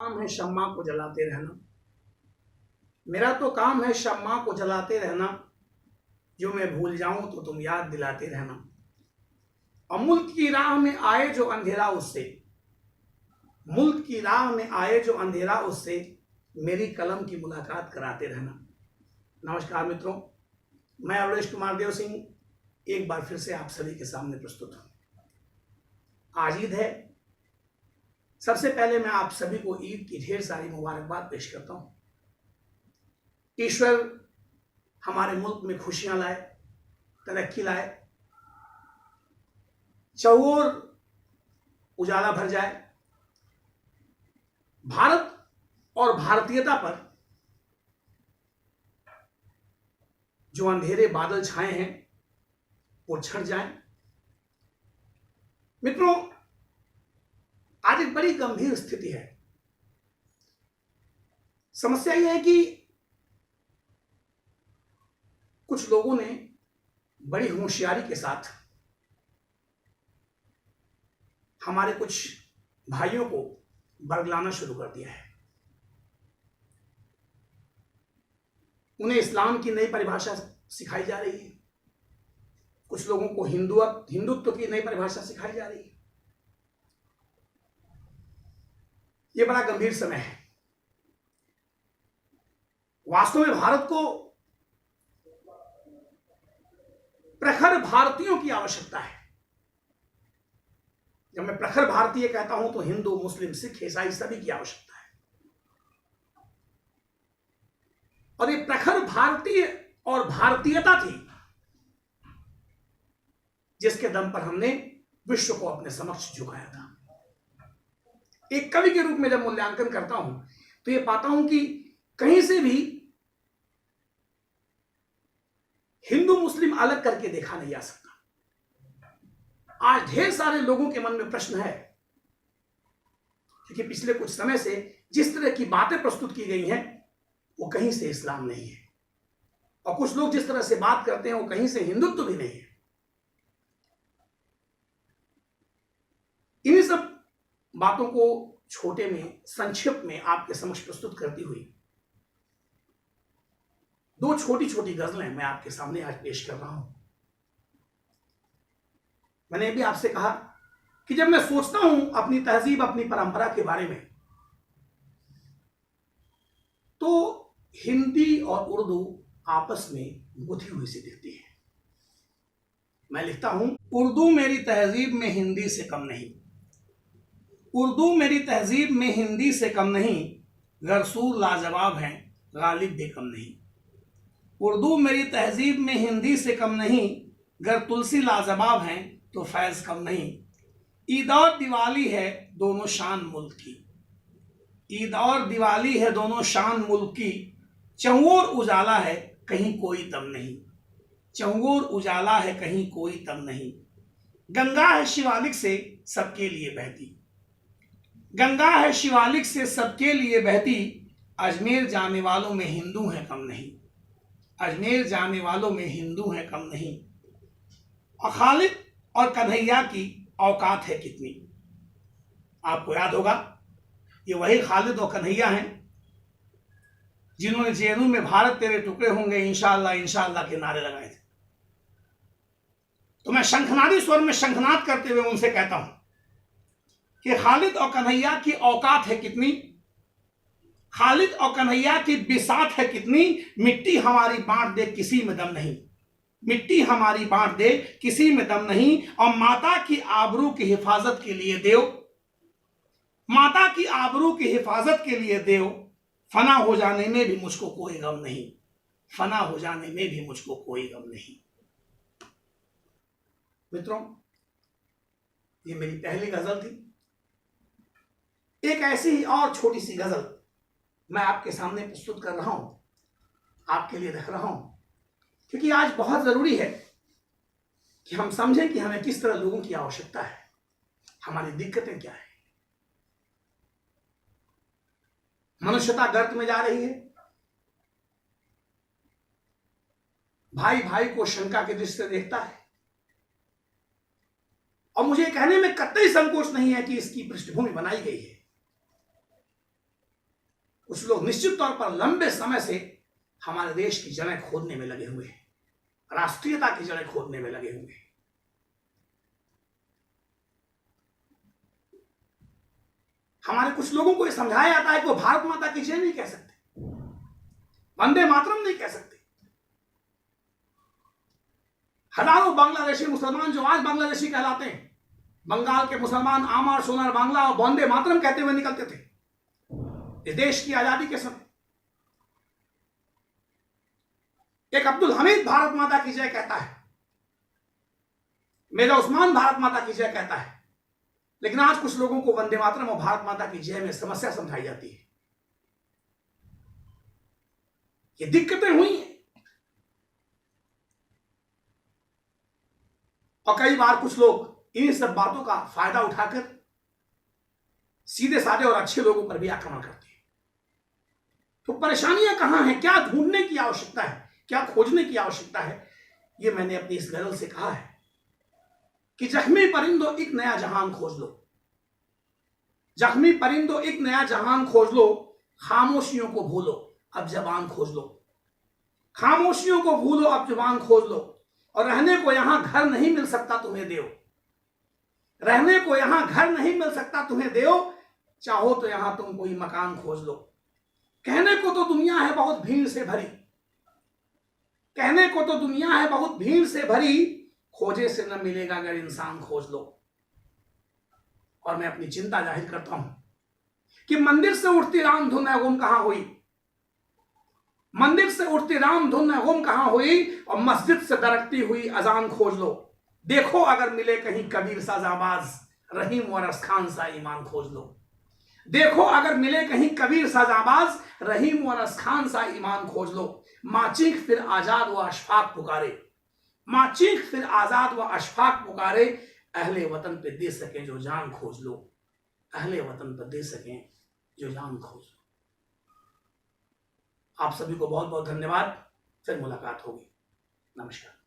काम है शम्मा को जलाते रहना। मेरा तो काम है शम्मा को जलाते रहना, जो मैं भूल जाऊं तो तुम याद दिलाते रहना। और मुल्क की राह में आए जो अंधेरा उससे, मुल्क की राह में आए जो अंधेरा उससे, मेरी कलम की मुलाकात कराते रहना। नमस्कार मित्रों, मैं अवलेश कुमार देव सिंह एक बार फिर से आप सभी के सामने प्रस्तुत हूं। आज ईद है। सबसे पहले मैं आप सभी को ईद की ढेर सारी मुबारकबाद पेश करता हूं। ईश्वर हमारे मुल्क में खुशियां लाए, तरक्की लाए, चौर उजाला भर जाए। भारत और भारतीयता पर जो अंधेरे बादल छाए हैं वो छट जाएं। मित्रों, आज एक बड़ी गंभीर स्थिति है। समस्या यह है कि कुछ लोगों ने बड़ी होशियारी के साथ हमारे कुछ भाइयों को बरगलाना शुरू कर दिया है। उन्हें इस्लाम की नई परिभाषा सिखाई जा रही है। कुछ लोगों को हिंदुत्व की नई परिभाषा सिखाई जा रही है। यह बड़ा गंभीर समय है। वास्तव में भारत को प्रखर भारतीयों की आवश्यकता है। जब मैं प्रखर भारतीय कहता हूं तो हिंदू, मुस्लिम, सिख, ईसाई सभी की आवश्यकता है। और ये प्रखर भारतीय और भारतीयता थी जिसके दम पर हमने विश्व को अपने समक्ष झुकाया था। एक कवि के रूप में जब मूल्यांकन करता हूं तो ये पाता हूं कि कहीं से भी हिंदू मुस्लिम अलग करके देखा नहीं जा सकता। आज ढेर सारे लोगों के मन में प्रश्न है, क्योंकि पिछले कुछ समय से जिस तरह की बातें प्रस्तुत की गई हैं वो कहीं से इस्लाम नहीं है, और कुछ लोग जिस तरह से बात करते हैं वो कहीं से हिंदुत्व भी नहीं है। इन्हीं सब बातों को छोटे में, संक्षिप्त में आपके समक्ष प्रस्तुत करती हुई दो छोटी छोटी गजलें मैं आपके सामने आज पेश कर रहा हूं। मैंने भी आपसे कहा कि जब मैं सोचता हूं अपनी तहजीब, अपनी परंपरा के बारे में, तो हिंदी और उर्दू आपस में गुथी हुई सी दिखती है। मैं लिखता हूं, उर्दू मेरी तहजीब में हिंदी से कम नहीं, उर्दू मेरी तहजीब में हिंदी से कम नहीं, गरसूर लाजवाब हैं गालिब भी कम नहीं। उर्दू मेरी तहजीब में हिंदी से कम नहीं, गर तुलसी लाजवाब हैं तो फैज कम नहीं। ईद और दिवाली है दोनों शान मुल्क की, ईद और दिवाली है दोनों शान मुल्क की, चहुओर उजाला है कहीं कोई दम नहीं, चहुओर उजाला है कहीं कोई दम नहीं। गंगा है शिवालिक से सबके लिए बहती, गंगा है शिवालिक से सबके लिए बहती, अजमेर जाने वालों में हिंदू हैं कम नहीं, अजमेर जाने वालों में हिंदू हैं कम नहीं। और खालिद और कन्हैया की औकात है कितनी। आपको याद होगा ये वही खालिद और कन्हैया हैं जिन्होंने जेएनयू में भारत तेरे टुकड़े होंगे इंशाअल्लाह इंशाअल्लाह के नारे लगाए थे। तो मैं शंखनादी स्वर में शंखनाद करते हुए उनसे कहता हूं कि खालिद और कन्हैया की औकात है कितनी, खालिद और कन्हैया की बिसात है कितनी, मिट्टी हमारी बांट दे किसी में दम नहीं, मिट्टी हमारी बांट दे किसी में दम नहीं। और माता की आबरू की हिफाजत के लिए देव, माता की आबरू की हिफाजत के लिए देव, फना हो जाने में भी मुझको कोई गम नहीं, फना हो जाने में भी मुझको कोई गम नहीं। मित्रों, ये मेरी पहली गजल थी। एक ऐसी ही और छोटी सी गजल मैं आपके सामने प्रस्तुत कर रहा हूं, आपके लिए रख रहा हूं, क्योंकि आज बहुत जरूरी है कि हम समझें कि हमें किस तरह लोगों की आवश्यकता है, हमारी दिक्कतें क्या है। मनुष्यता गर्त में जा रही है, भाई भाई को शंका की दृष्टि से देखता है, और मुझे कहने में कतई संकोच नहीं है कि इसकी पृष्ठभूमि बनाई गई है। कुछ लोग निश्चित तौर पर लंबे समय से हमारे देश की जड़ें खोदने में लगे हुए हैं, राष्ट्रीयता की जड़ें खोदने में लगे हुए हैं। हमारे कुछ लोगों को यह समझाया जाता है कि वो भारत माता की जय नहीं कह सकते, वंदे मातरम नहीं कह सकते। हजारों बांग्लादेशी मुसलमान जो आज बांग्लादेशी कहलाते हैं, बंगाल के मुसलमान आमार सोनार बांग्ला और वंदे मातरम कहते हुए निकलते थे इस देश की आजादी के समय। एक अब्दुल हमीद भारत माता की जय कहता है, मेरा उस्मान भारत माता की जय कहता है, लेकिन आज कुछ लोगों को वंदे मातरम और भारत माता की जय में समस्या समझाई जाती है। ये दिक्कतें हुई हैं और कई बार कुछ लोग इन सब बातों का फायदा उठाकर सीधे साधे और अच्छे लोगों पर भी आक्रमण करते हैं। तो परेशानियां कहां हैं, क्या ढूंढने की आवश्यकता है, क्या खोजने की आवश्यकता है, ये मैंने अपनी इस गजल से कहा है कि जख्मी परिंदो एक नया जहान खोज लो, जख्मी परिंदो एक नया जहान खोज लो, खामोशियों को भूलो अब जबान खोज लो, खामोशियों को भूलो अब जुबान खोज लो, और रहने को यहां घर नहीं मिल सकता तुम्हें देव, रहने को यहां घर नहीं मिल सकता तुम्हें देव, चाहो तो यहां तुम कोई मकान खोज लो। कहने को तो दुनिया है बहुत भीड़ से भरी, कहने को तो दुनिया है बहुत भीड़ से भरी, खोजे से न मिलेगा अगर इंसान खोज लो। और मैं अपनी चिंता जाहिर करता हूं कि मंदिर से उठती राम धुन है गुम कहां हुई, मंदिर से उठती राम धुन है गुम कहां हुई, और मस्जिद से दरकती हुई अजान खोज लो। देखो अगर मिले कहीं कबीर सा जाबाज, रहीम और असखान सा ईमान खोज लो। देखो अगर मिले कहीं कबीर सा जाबाज, रहीम और असखान सा ईमान खोज लो। माँ चीख फिर आजाद व अशफाक पुकारे, माँ चीख फिर आजाद व अशफाक पुकारे, अहले वतन पे दे सके जो जान खोज लो, अहले वतन पे दे सके जो जान खोज लो। आप सभी को बहुत बहुत धन्यवाद, फिर मुलाकात होगी। नमस्कार।